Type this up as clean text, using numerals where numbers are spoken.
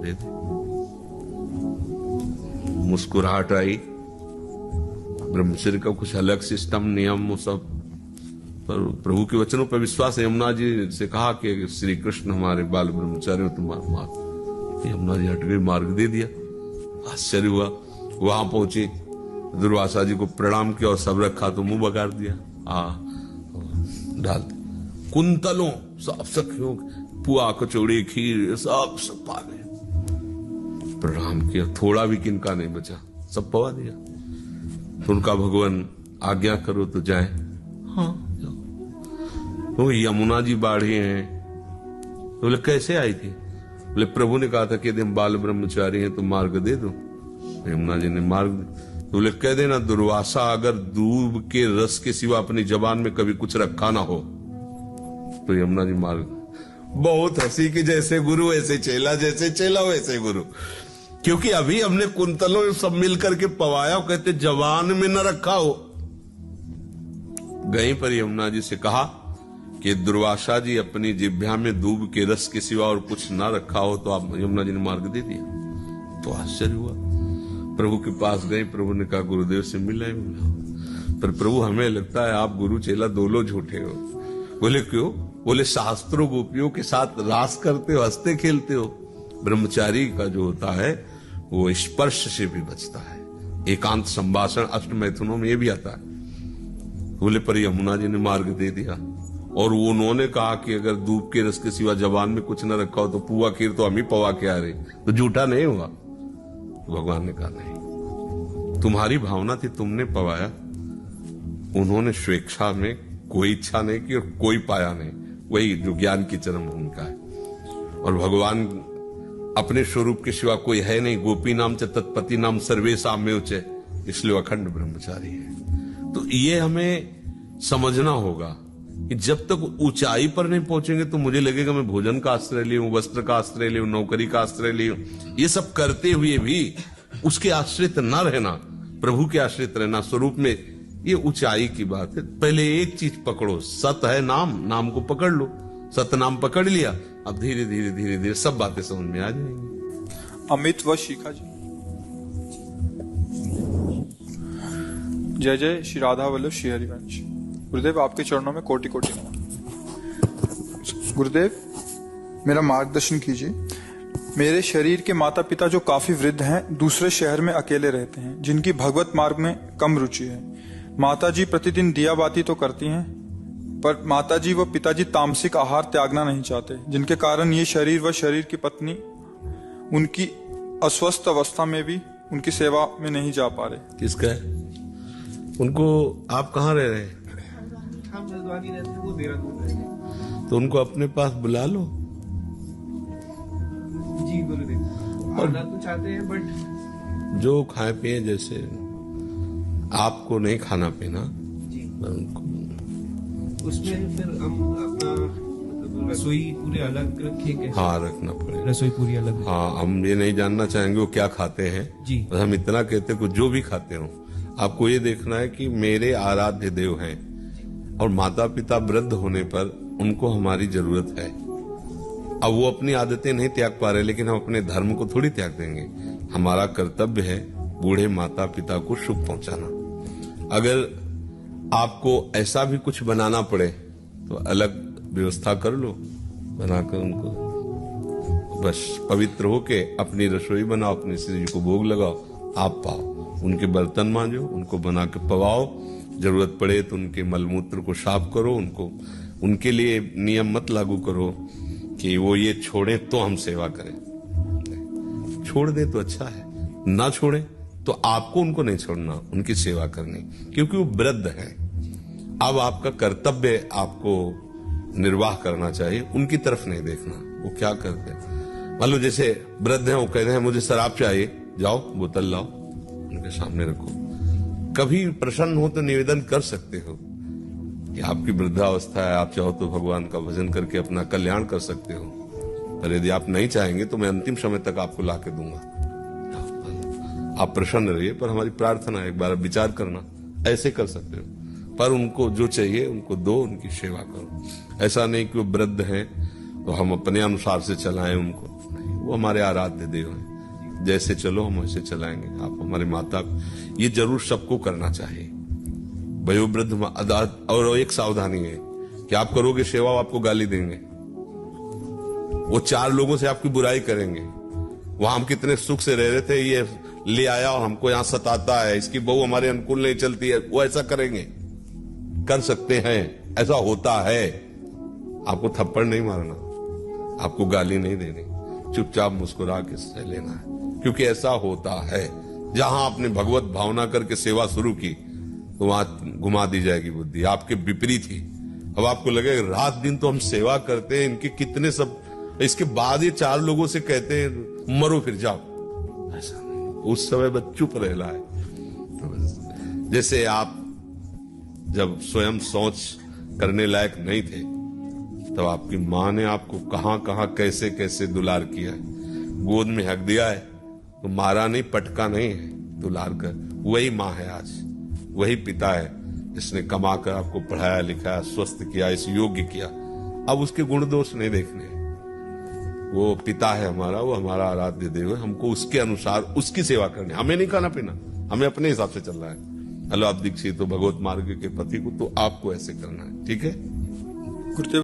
दे दे। मुस्कुराहट आई। ब्रह्मचर्य का कुछ अलग सिस्टम, नियम, वो सब, पर प्रभु के वचनों पर विश्वास है। यमुना जी से कहा कि श्री कृष्ण हमारे बाल ब्रह्मचारी हो, तुम्हारा मार्ग। यमुना जी हट गई, मार्ग दे दिया। आश्चर्य हुआ। वहां पहुंचे, दुर्वासा जी को प्रणाम किया और सब रखा तो मुंह बगाड़ दिया। डाल कुंतलों सब सखियों, पुआ कचौड़ी खीर सब पा गए। प्रणाम किया, थोड़ा भी किनका नहीं बचा, सब पवा दिया। तो उनका भगवान आज्ञा करो तो जाए। हाँ जाओ। तो यमुना जी बाढ़ी हैं। तो बोले कैसे आई थी? बोले प्रभु ने कहा था कि यदि हम बाल ब्रह्मचारी हैं तो मार्ग दे दो। यमुना जी ने मार्ग तो बोले कह देना दुर्वासा अगर दूब के रस के सिवा अपनी जबान में कभी कुछ रखा ना हो तो यमुना जी मार्ग। बहुत हंसी की, जैसे गुरु ऐसे चेला, जैसे चेला वैसे गुरु। क्योंकि अभी हमने कुंतलों सब मिल करके पवाया, कहते जवान में न रखा हो। गई पर यमुना जी से कहा कि दुर्वासा जी अपनी जिह्वा में दूब के रस के सिवा और कुछ ना रखा हो तो आप, यमुना जी ने मार्ग दे दिया। तो आश्चर्य हुआ। प्रभु के पास गए, प्रभु ने कहा गुरुदेव से मिला। पर प्रभु हमें लगता है आप गुरु चेला दोनों झूठे हो। बोले क्यों? बोले शास्त्रों गोपियों के साथ रास करते हो, हंसते खेलते हो। ब्रह्मचारी का जो होता है वो स्पर्श से भी बचता है। एकांत संभाषण अष्ट मैथुनों में ये भी आता है। बोले पर यमुना जी ने मार्ग दे दिया। और वो उन्होंने कहा कि अगर दूध के रस के सिवा जबान में कुछ न रखा हो तो पुआ खीर तो हम ही पवा के आ रहे, तो झूठा नहीं हुआ। तो भगवान ने कहा नहीं, तुम्हारी भावना थी, तुमने पवाया। उन्होंने स्वेच्छा में कोई इच्छा नहीं की और कोई पाया नहीं। वही जो ज्ञान की चरम भूमिका है। और भगवान अपने स्वरूप के सिवा कोई है नहीं। गोपी नाम च तत्पति नाम सर्वे साम्य च, इसलिए अखंड ब्रह्मचारी है। तो ये हमें समझना होगा कि जब तक ऊंचाई पर नहीं पहुंचेंगे तो मुझे लगेगा मैं भोजन का आश्रय लियूं, वस्त्र का आश्रय लियूं, नौकरी का आश्रय लियूं, ये सब करते हुए भी उसके आश्रित न रहना, प्रभु के आश्रित रहना स्वरूप में, ये ऊंचाई की बात है। पहले एक चीज पकड़ो, सत है नाम, नाम को पकड़ लो। सत नाम पकड़ लिया, अब धीरे धीरे धीरे धीरे सब बातें समझ में आ जाएंगी। अमित व शिखा जी। जय जय श्री राधा वल्लभ श्री हरिवंश। गुरुदेव आपके चरणों में कोटि कोटि नमन। गुरुदेव मेरा मार्गदर्शन कीजिए। मेरे शरीर के माता पिता जो काफी वृद्ध हैं, दूसरे शहर में अकेले रहते हैं, जिनकी भगवत मार्ग में कम रुचि है। माता जी प्रतिदिन दिया बाती तो करती हैं, पर माता जी व पिताजी तामसिक आहार त्यागना नहीं चाहते, जिनके कारण ये शरीर व शरीर की पत्नी उनकी अस्वस्थ अवस्था में भी उनकी सेवा में नहीं जा पा रहे। किसका है? उनको आप कहाँ रह रहे हैं? हम हल्द्वानी रहते हैं, वो देहरादून रहते हैं। तो उनको अपने पास बुला लो। जी गुरुदेव, आना तो चाहते हैं बट जो खाए पिए, जैसे आपको नहीं खाना पीना जी, उनको उसमें फिर हम अपना मतलब रसोई पूरे अलग रखेंगे। हाँ रखना पड़ेगा, रसोई पूरी अलग। हाँ हम ये नहीं जानना चाहेंगे वो क्या खाते हैं जी। बस हम इतना कहते हैं कि जो भी खाते हो आपको ये देखना है कि मेरे आराध्य देव हैं और माता पिता वृद्ध होने पर उनको हमारी जरूरत है। अब वो अपनी आदतें नहीं त्याग पा रहे, लेकिन हम अपने धर्म को थोड़ी त्याग देंगे। हमारा कर्तव्य है बूढ़े माता पिता को सुख पहुंचाना। अगर आपको ऐसा भी कुछ बनाना पड़े तो अलग व्यवस्था कर लो, बनाकर उनको बस पवित्र होके अपनी रसोई बनाओ, अपने श्री जी को भोग लगाओ, आप पाओ, उनके बर्तन मांजो, उनको बना के पवाओ। जरूरत पड़े तो उनके मलमूत्र को साफ करो। उनके लिए नियम मत लागू करो कि वो ये छोड़े तो हम सेवा करें। छोड़ दे तो अच्छा है, ना छोड़े तो आपको उनको नहीं छोड़ना, उनकी सेवा करनी, क्योंकि वो वृद्ध हैं। अब आपका कर्तव्य आपको निर्वाह करना चाहिए, उनकी तरफ नहीं देखना वो क्या करते हैं। मान लो जैसे वृद्ध हैं, वो कह रहे हैं मुझे शराब चाहिए, जाओ बोतल लाओ, उनके सामने रखो। कभी प्रसन्न हो तो निवेदन कर सकते हो कि आपकी वृद्धावस्था है, आप चाहो तो भगवान का भजन करके अपना कल्याण कर सकते हो, पर यदि आप नहीं चाहेंगे तो मैं अंतिम समय तक आपको ला के दूंगा। आप प्रसन्न रहिए, पर हमारी प्रार्थना है एक बार विचार करना, ऐसे कर सकते हो। पर उनको जो चाहिए उनको दो, उनकी सेवा करो। ऐसा नहीं कि वो वृद्ध हैं तो हम अपने अनुसार से चलाएं उनको, नहीं। वो हमारे आराध्य देव हैं। जैसे चलो हम वैसे चलाएंगे। आप हमारे माता, ये जरूर सबको करना चाहिए। वयोवृद्ध और एक सावधानी है कि आप करोगे सेवा, आपको गाली देंगे, वो 4 लोगों से आपकी बुराई करेंगे। वहां हम कितने सुख से रह रहे थे, ये ले आया और हमको यहां सताता है, इसकी बहू हमारे अनुकूल नहीं चलती है, वो ऐसा करेंगे, कर सकते हैं, ऐसा होता है। आपको थप्पड़ नहीं मारना, आपको गाली नहीं देनी, चुपचाप मुस्कुरा के सह लेना है, क्योंकि ऐसा होता है। जहां आपने भगवत भावना करके सेवा शुरू की तो वहां घुमा दी जाएगी बुद्धि, आपके विपरीत ही। अब आपको लगेगा रात दिन तो हम सेवा करते हैं, इनके कितने सब, इसके बाद ये 4 लोगों से कहते हैं मरो फिर जाओ, ऐसा नहीं। उस समय बस चुप रहना है। तो जैसे आप जब स्वयं सोच करने लायक नहीं थे, तब आपकी माँ ने आपको कहां कहां कैसे कैसे दुलार किया है। गोद में हक दिया है तो मारा नहीं, पटका नहीं है, दुलार कर। वही माँ है आज, वही पिता है जिसने कमा कर आपको पढ़ाया लिखाया, स्वस्थ किया, इस योग्य किया। अब उसके गुण दोष नहीं देखने, वो पिता है हमारा, वो हमारा आराध्य देव है। हमको उसके अनुसार उसकी सेवा करनी, हमें नहीं खाना पीना, हमें अपने हिसाब से चलना है। हेलो, आप दीक्षित हो भगवत मार्ग के पति को, तो आपको ऐसे करना है, ठीक है। गुरुदेव